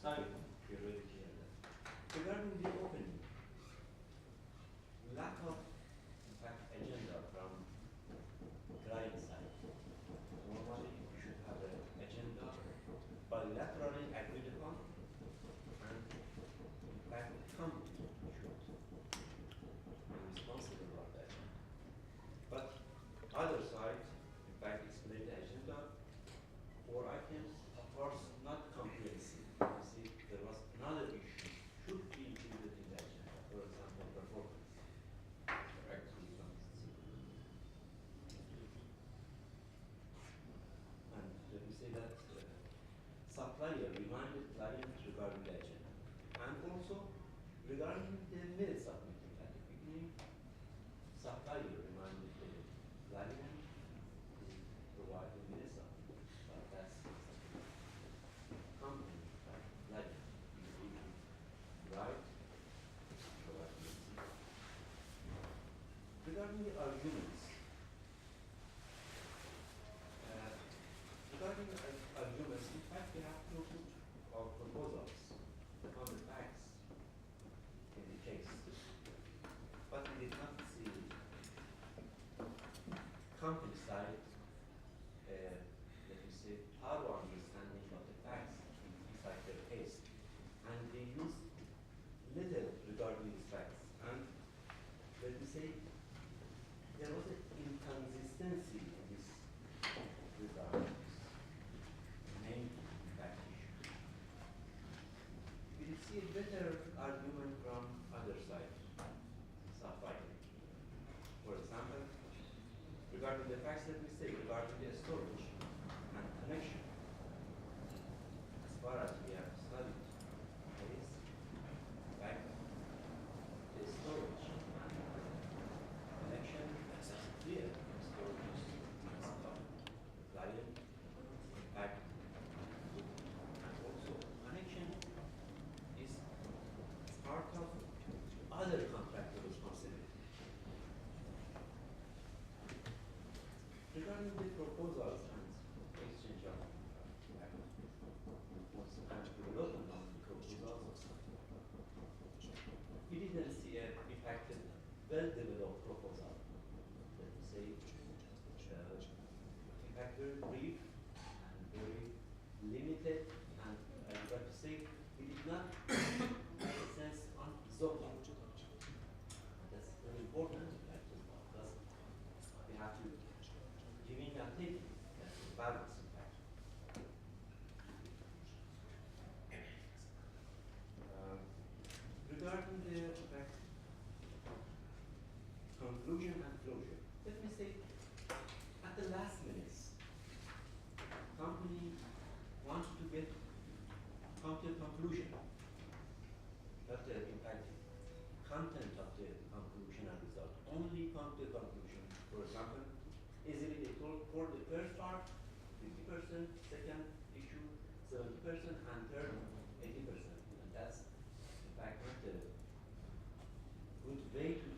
Sorry, you're really clear that. Regarding the opening, lack of, in fact, agenda from client side. Normally, you should have an agenda bilaterally agreed upon, and in fact, the company should be responsible for that. But other side, in fact, explain the agenda for items, of course, not comprehensive. You see, there was another issue should be included in the agenda. For example, performance. Correct. And let me say that supplier reminded client regarding the agenda. And also regarding the minutes of meeting at the beginning, supplier reminded the client to provide the minutes of meeting. But that's something company, like you need to write, provide the minutes. Regarding the arguments, regarding the arguments, in fact, we have to put our proposals on the facts in the case. But we did not see company side, let me say, thorough understanding of the facts inside their case. And they used little regarding these facts. And let me say, there was an inconsistency in this regard, main fact issue. We did see a better argument from other side, supplier. For example, regarding the facts that we say, regarding the storage and connection, as far as we have studied, there is, in fact, the storage and connection, that's clear. Storage is the client, in fact, and also connection is part of other contractor responsibility. Regarding the proposals and exchange of and development of the proposals, we didn't see an effective, well-developed proposal. Let me say, in fact, very brief and very limited, and I would like to say we did not make a sense on zoning. That's very important, in fact, because we have to giving and taking, that's a balance, in fact. Regarding the, in fact, conclusion and closure, let me say, at the last minutes, company wanted to come to a conclusion, not the, in fact, content of the conclusion and result, only come to a conclusion. For example, easily they told for the first part, 50%, second issue, 70%, and third, 80%. And that's, in fact, not the good way to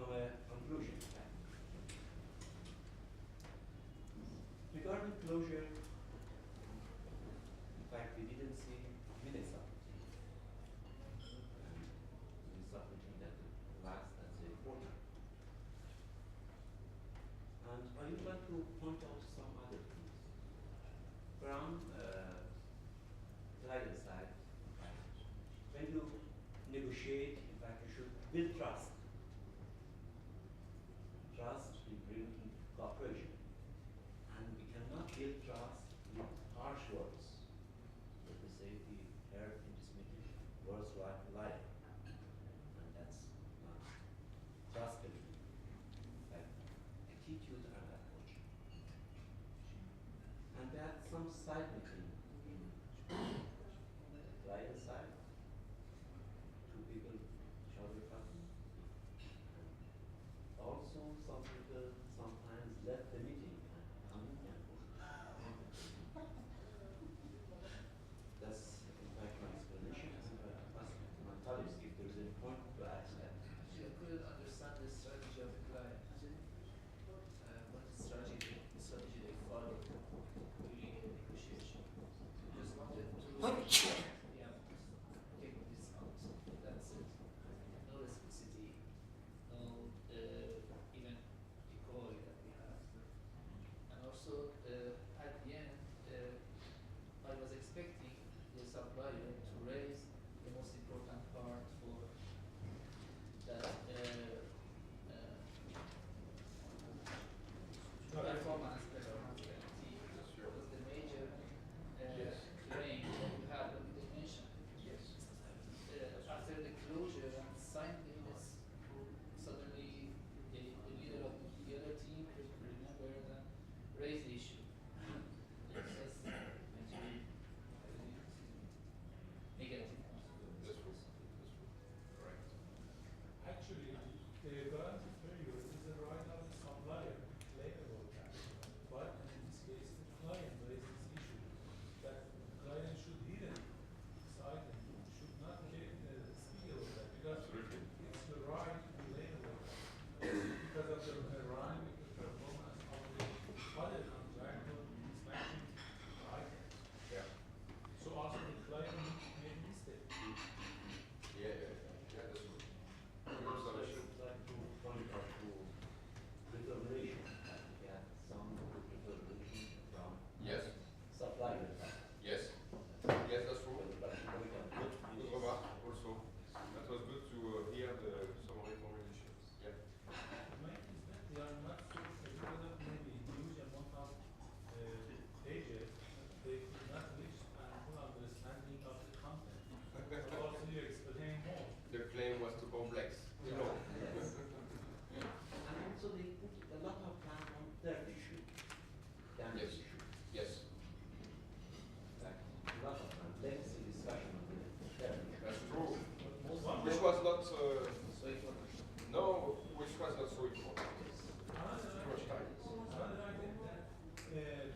come a conclusion. In fact. Regarding closure, in fact, we didn't see minutes of it. And submitting that last, that's important. And I would like to point out some other things. From client side, when you negotiate, in fact, you should build trust. Trust will bring cooperation. And we cannot build trust with harsh words. Let me say we heard in this meeting words like lie. And that's not trust building. Like attitude and approach. And there are some side meeting in client side. Two people each other talking. Also, some people sometimes left the meeting and coming and that's in fact my explanation. And ask my colleagues if there's any point to add to that. You couldn't understand the strategy of the client. What strategy they follow during negotiation. Just wanted to, yeah, supplier to raise the most important part for that performance guarantee was the major claim that you had when they mentioned. After the closure and signing this, suddenly the leader of the other team remembered and raised the issue. That's actually negative. That's true. Correct. Actually, the guarantee period is the right of the supplier to claim about that. But in this case, the client raised this issue that the client should either decide and should not speak about that because Absolutely. it's the right to claim about that. Because of the right performance of the other contractor inspection items. Yeah. So also the client made mistake. Yeah, that's true. Good So observation. it's like to point out to determination, yeah, some determination from Yes. supplier. Yes. Yes, that's true. But we can Good remark also. That was good to hear the summary formulations. Yeah. Mine is that they are not so because of maybe huge amount of pages, they could not reach an full understanding of the content. But also you explain more. The claim was too complex. You know. Yes. And also they put a lot of time on their issue. Damage Yes. issue. Yes. Like a lot of time, legacy discussion on their issue. That's true. One Which more- was not. So it was No, which was not so important. Another Too much time. Another item that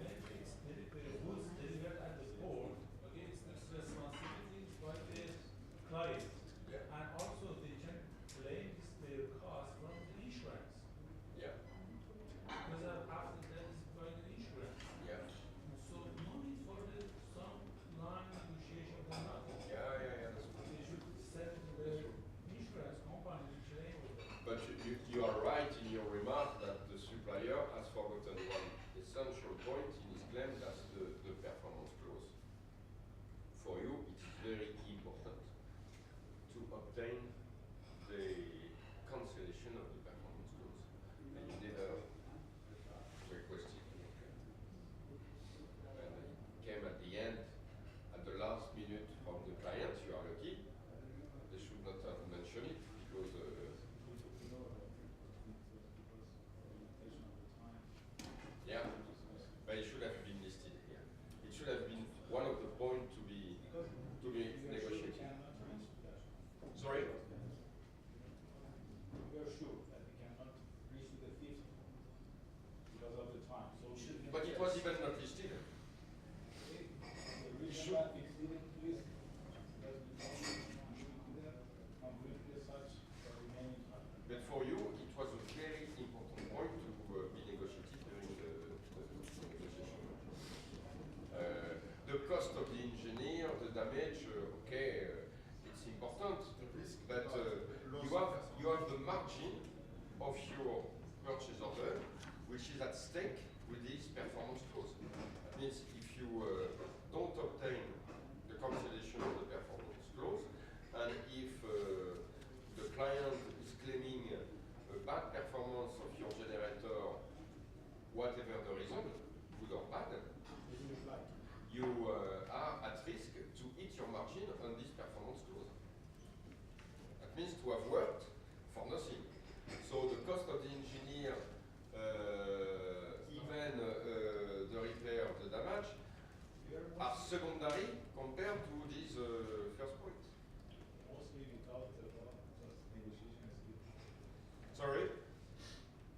when it's goods delivered at the port, okay, it's the responsibility by the client. Yeah. And also they can claim their cost from the insurance. Yeah. Because after that is by the insurance. Yeah. So no need for some line negotiation or nothing. Yeah, that's true. They should send the insurance company to claim over that. But you are right in your remark that the supplier has forgotten one essential point in his claim, that's the performance clause. For you, it is very important to obtain the cancellation of the performance clause. And you never requested. And it came at the end, at the last minute from the client, you are lucky. They should not have mentioned it because yeah, but it should have been listed here. It should have been one of the points to be negotiated. Sorry? We are sure that we cannot reach to the 50 because of the time. So we should. But it was even not listed. The reason should- that we didn't list that we couldn't completely such the remaining time. But for you, it was a very important point to be negotiated during the negotiation. The cost of the engineer, the damage, okay, it's important, but you have the margin of your purchase order, which is at stake with this performance clause. That means if you don't obtain the cancellation of the performance clause, and if the client is claiming a bad performance of your generator, whatever the reason, good or bad, you are at risk to hit your margin on this performance clause. That means to have worked for nothing. So the cost of the engineer, even the repair of the damage, are secondary compared to this first point. Mostly we thought that just negotiation is good. Sorry?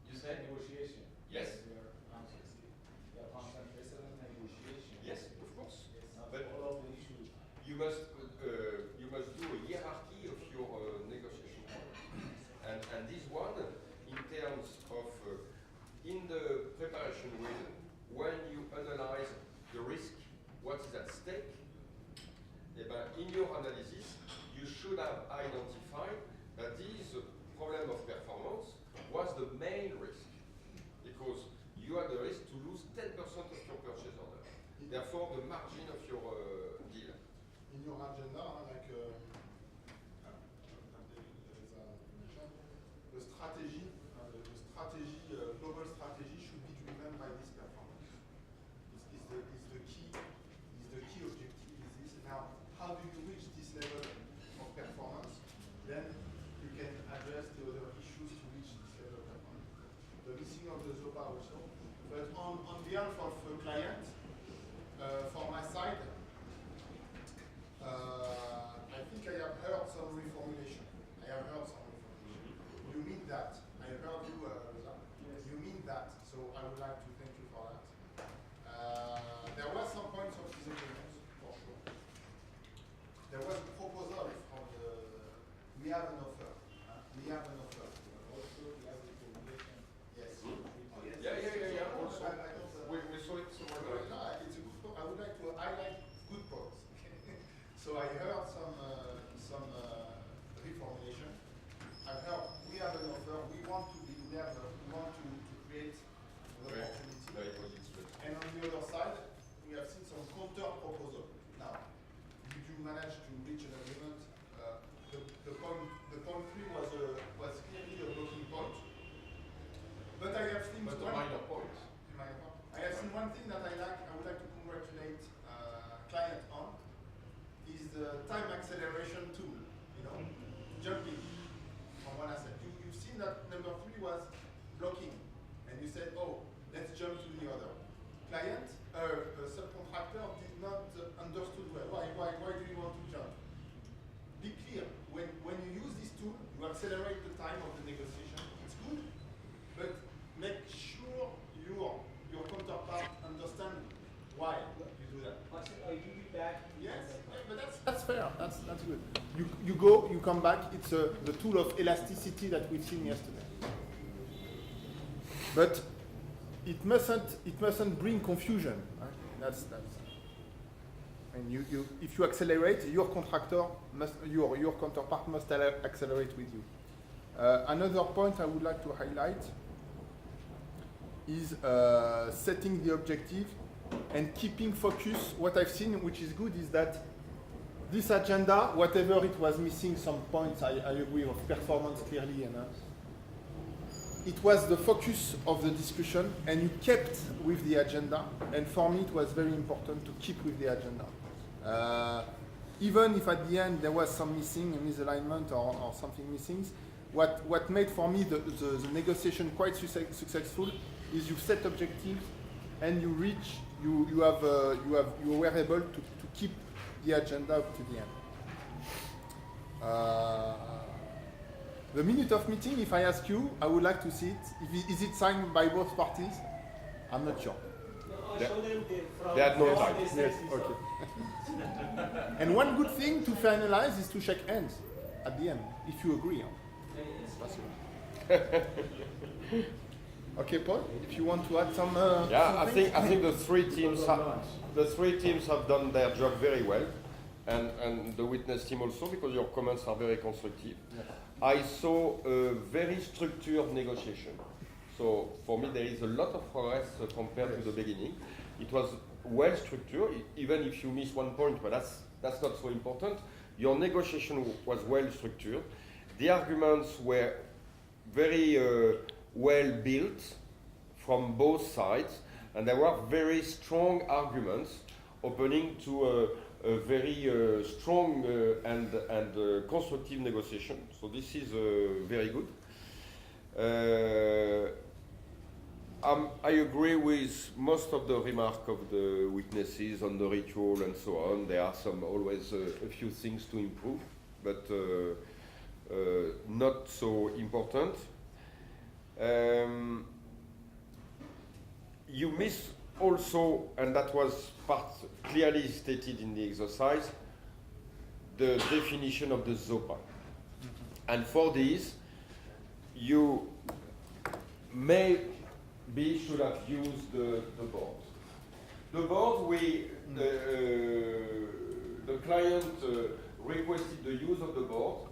You said? Negotiation. Yes. We are constantly. We are concentrated on negotiation. Yes, of course. Not But all of the issues. you must do a hierarchy of your negotiation points. And this one, in terms of in the preparation with, when you analyze the risk, what is at stake, in your analysis, you should have identified that this problem of performance was the main risk, because you had the risk to lose 10% of your purchase order. Therefore, the margin of your deal. In your So I heard some reformulation. I've heard we have an offer. We want to create an Very, opportunity. very positive. And on the other side, we have seen some counter proposal. Now, did you manage to reach an agreement? The point 3 was clearly a blocking point. But I have seen But the minor point. I have seen one thing that I would like to congratulate client on is the time acceleration tool. You know, jumping from one asset. You've seen that number 3 was blocking, and you said, oh, let's jump to the other. Client, subcontractor did not understood well. Why do you want to jump? Be clear. When you use this tool, you accelerate the time of the negotiation. It's good, but make sure your counterpart understand why you do that. I'll give you back. Yes, but that's fair. That's good. You go, you come back. It's the tool of elasticity that we've seen yesterday. But it mustn't bring confusion. Right? That's. And if you accelerate, your contractor must, your counterpart must accelerate with you. Another point I would like to highlight is setting the objective and keeping focus. What I've seen, which is good, is that this agenda, whatever it was missing, some points I agree of performance clearly, and it was the focus of the discussion, and you kept with the agenda. And for me, it was very important to keep with the agenda. Even if at the end there was some missing, a misalignment or something missing, what made for me the negotiation quite successful is you set objectives and you reach, you were able to keep the agenda up to the end. The minute of meeting, if I ask you, I would like to see it. Is it signed by both parties? I'm not sure. I'll show them from they had no how time. they Yes, set this okay. up. And one good thing to finalize is to shake hands at the end, if you agree. Yes. Okay, Paul, if you want to add some. Yeah, I something? think the three teams have done their job very well, and the witness team also, because your comments are very constructive. Yes. I saw a very structured negotiation. So for me, there is a lot of progress compared to the beginning. It was well structured, even if you miss one point, but that's not so important. Your negotiation was well structured. The arguments were very well built from both sides, and there were very strong arguments opening to a very strong and constructive negotiation. So this is very good. I agree with most of the remarks of the witnesses on the ritual and so on. There are always a few things to improve, but not so important. You miss also, and that was clearly stated in the exercise, the definition of the ZOPA. And for this, you should have used the board. The board, the client requested the use of the board.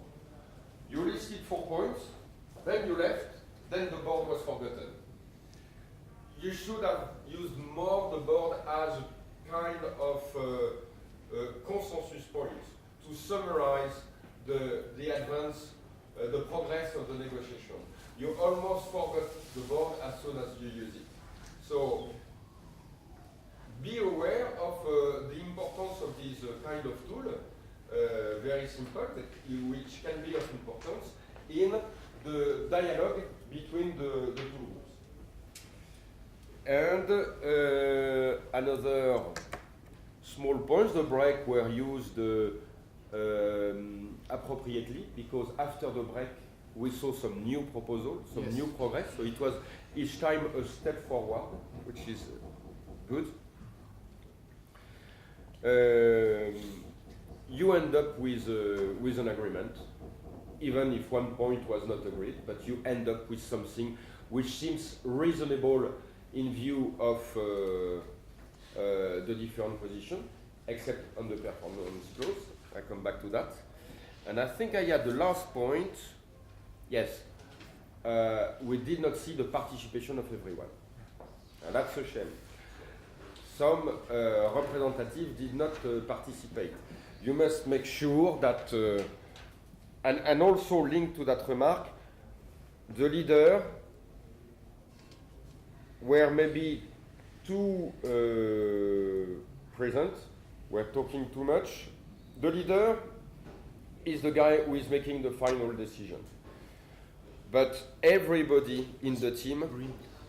You listed 4 points, then you left, then the board was forgotten. You should have used more the board as a kind of consensus points to summarize the advance, the progress of the negotiation. You almost forgot the board as soon as you use it. So be aware of the importance of this kind of tool, very simple, which can be of importance in the dialogue between the two groups. And another small point, the break were used appropriately, because after the break we saw some new proposals, some new progress. So it was each time a step forward, which is good. You end up with an agreement, even if one point was not agreed, but you end up with something which seems reasonable in view of the different positions, except on the performance clause. I come back to that. And I think I had the last point. Yes, we did not see the participation of everyone. And that's a shame. Some representatives did not participate. You must make sure that, and also linked to that remark, the leader were maybe too present, were talking too much. The leader is the guy who is making the final decision. But everybody in the team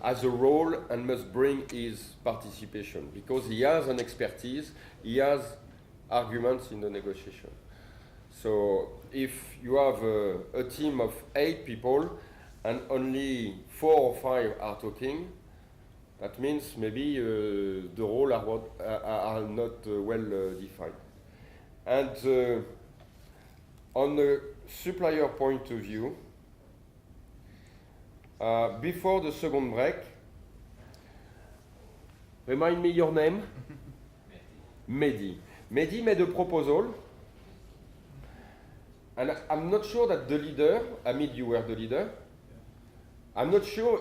has a role and must bring his participation because he has an expertise, he has arguments in the negotiation. So if you have a team of 8 people and only 4 or 5 are talking, that means maybe the roles are not well defined. And on the supplier point of view, before the second break, remind me your name? Mehdi. Mehdi made a proposal, and I'm not sure that the leader, Hamid, you were the leader, I'm not sure,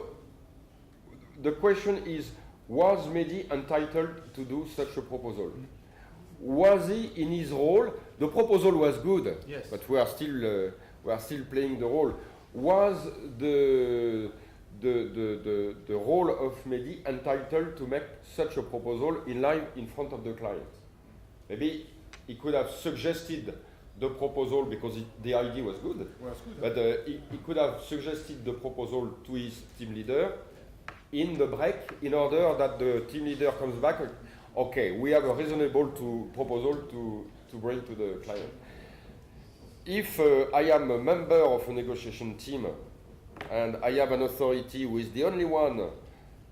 the question is, was Mehdi entitled to do such a proposal? Was he in his role? The proposal was good, Yes. but we are still playing the role. Was the role of Mehdi entitled to make such a proposal in live in front of the client? Maybe he could have suggested the proposal because the idea was good, but he could have suggested the proposal to his team leader in the break in order that the team leader comes back. Okay, we have a reasonable proposal to bring to the client. If I am a member of a negotiation team and I have an authority who is the only one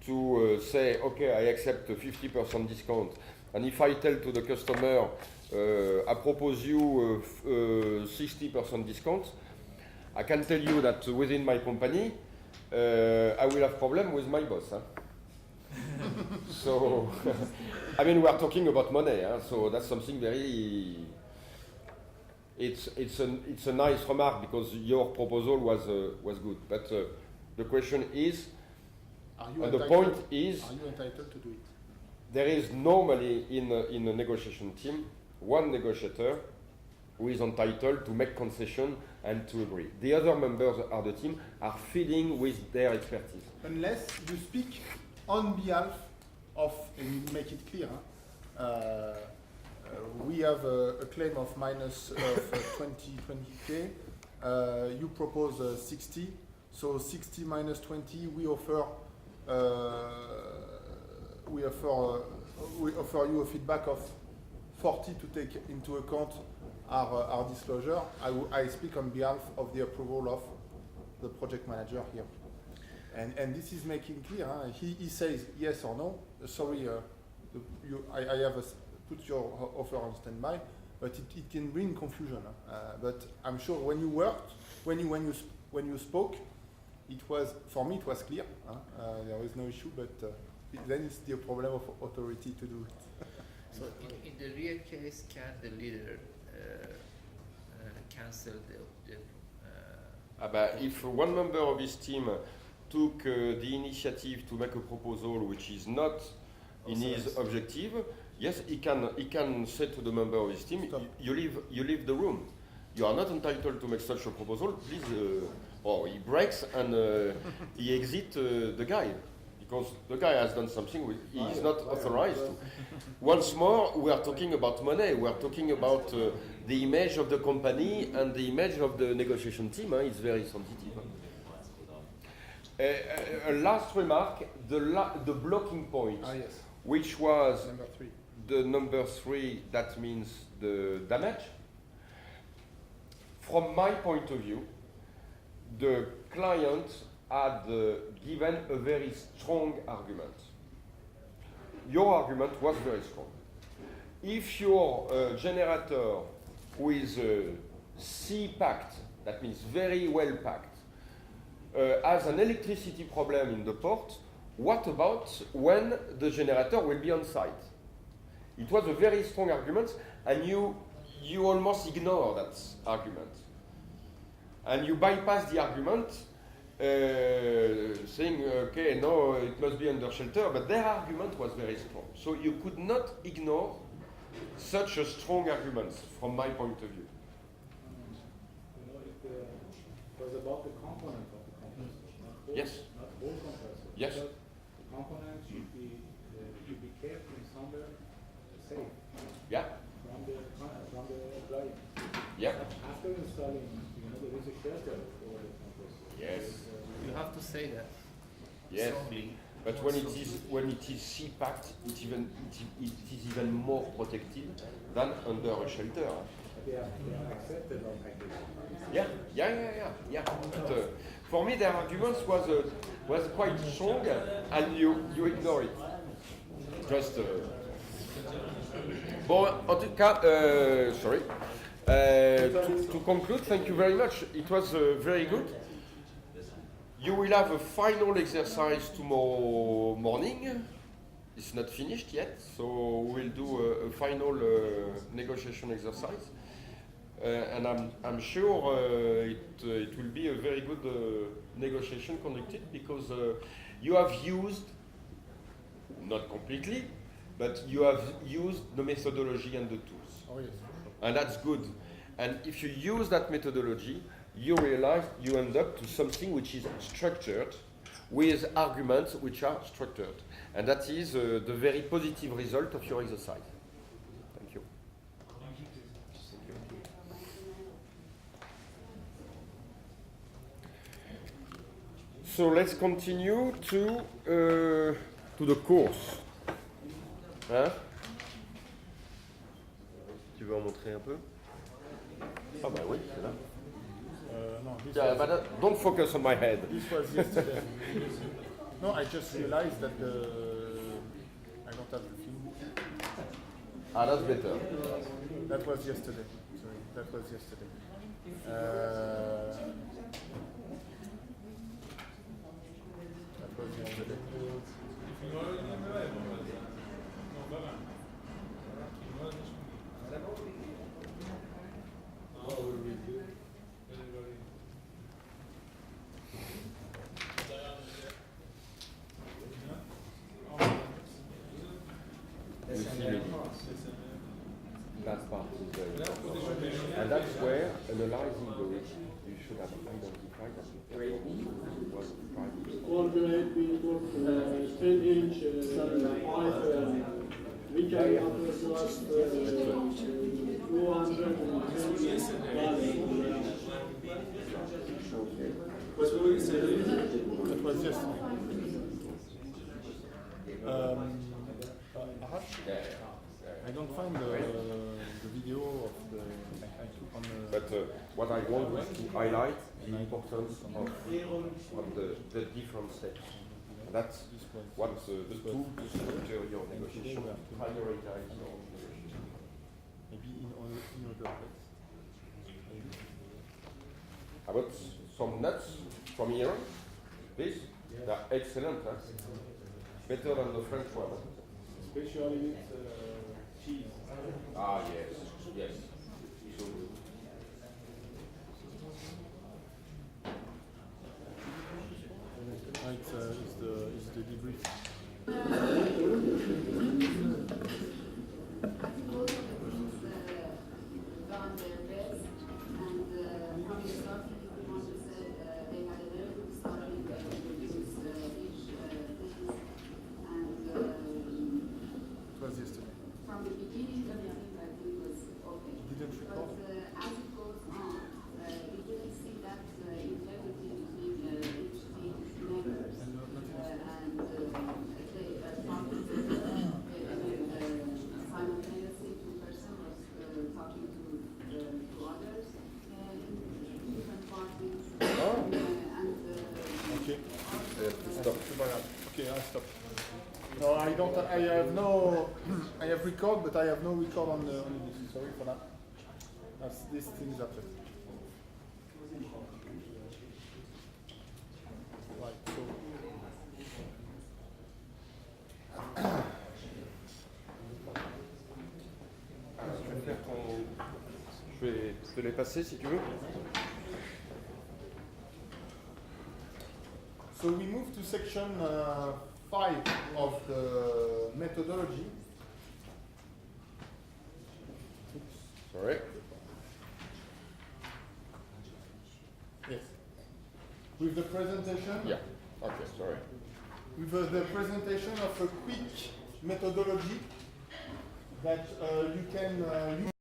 to say, okay, I accept a 50% discount, and if I tell to the customer, I propose you 60% discount, I can tell you that within my company, I will have problem with my boss. Huh? So, I mean, we are talking about money, huh? So that's something very. It's a nice remark because your proposal was good, but the question is, and the point is, are you entitled to do it? there is normally in a negotiation team one negotiator who is entitled to make concession and to agree. The other members of the team are feeding with their expertise. Unless you speak on behalf of, and you make it clear, we have a claim of minus of 20K, you propose 60, so 60 minus 20, we offer you a feedback of 40 to take into account our disclosure. I speak on behalf of the approval of the project manager here. And this is making clear, huh? He says yes or no. Sorry, I have put your offer on standby, but it can bring confusion. But I'm sure when you worked, when you spoke, it was, for me, it was clear. There was no issue, but then it's the problem of authority to do it. So in the real case, can the leader cancel the if one member of his team took the initiative to make a proposal which is not in his objective, yes, he can say to the member of his team, you leave the room. You are not entitled to make such a proposal. Please, or he breaks and he exits the guy. Because the guy has done something he is not authorized to. Once more, we are talking about money. We are talking about the image of the company and the image of the negotiation team. It's very sensitive. A last remark, the blocking point, Yes. which was Number 3. the number 3, that means the damage. From my point of view, the client had given a very strong argument. Your argument was very strong. If your generator who is C-packed, that means very well packed, has an electricity problem in the port, what about when the generator will be on site? It was a very strong argument, and you you almost ignore that argument. And you bypass the argument saying, okay, no, it must be under shelter, but their argument was very strong. So you could not ignore such a strong argument from my point of view. You know, it was about the component of the compressor, not whole, Yes. not whole compressor. Yes. Because the component should be kept in somewhere safe Yeah, from the client. yeah. After installing, you know, there is a shelter for the compressor. Yes. You have to say that. Yes. Strongly. But when it is sea-packed, it is even more protected than under a shelter. They are accepted on package. Yeah. But, for me, their arguments was quite strong, and you ignore it. Just. Bon, en tout cas, sorry. To conclude, thank you very much. It was very good. You will have a final exercise tomorrow morning. It's not finished yet, so we'll do a final negotiation exercise. And I'm sure it will be a very good negotiation conducted because you have used, not completely, but you have used the methodology and the tools. Oh, yes. And that's good. And if you use that methodology, you realize you end up to something which is structured with arguments which are structured. And that is the very positive result of your exercise. Thank you. So let's continue to the course. Hein? Tu veux en montrer un peu? Ah bah oui, c'est là. No, this Yeah, was, but don't focus on my head. this was yesterday. No, I just realized that I don't have the film. Ah, that's better. That was yesterday. Sorry, that was yesterday. That was yesterday. You see it. That part is very important. And that's where, analyzing the risk, you should have identified that the performance was private. Coordinate between 10-inch pipe Vichai offers us 220 That was yesterday. I don't find the video of the I took on the. But what I want is to highlight the importance of the different steps. That's what the tool to structure your negotiation, prioritize your negotiation. Maybe in other place. How about some nuts from here? This? They're excellent, huh? Better than the French one. Especially with cheese. Ah, yes, yes. So good. It's the debrief. Done their best, and from the starting, if you want to say, they had a very good starting, they produced each things, and It was yesterday. from the beginning, everything I think was okay. Didn't recall. But as it goes on, we didn't see that integrity between each team members, and they talking simultaneously. Two person was talking to others in different parties, and Okay. Stop. Okay, I stop. No, I don't. I have no. I have record, but I have no record on the video. Sorry for that. That's these things happen. Right. So. Je vais faire ton Je vais te les passer si tu veux. So we move to section 5 of the methodology. Sorry. Yes. With the presentation. Yeah. Okay, sorry. With the presentation of a quick methodology that you can use.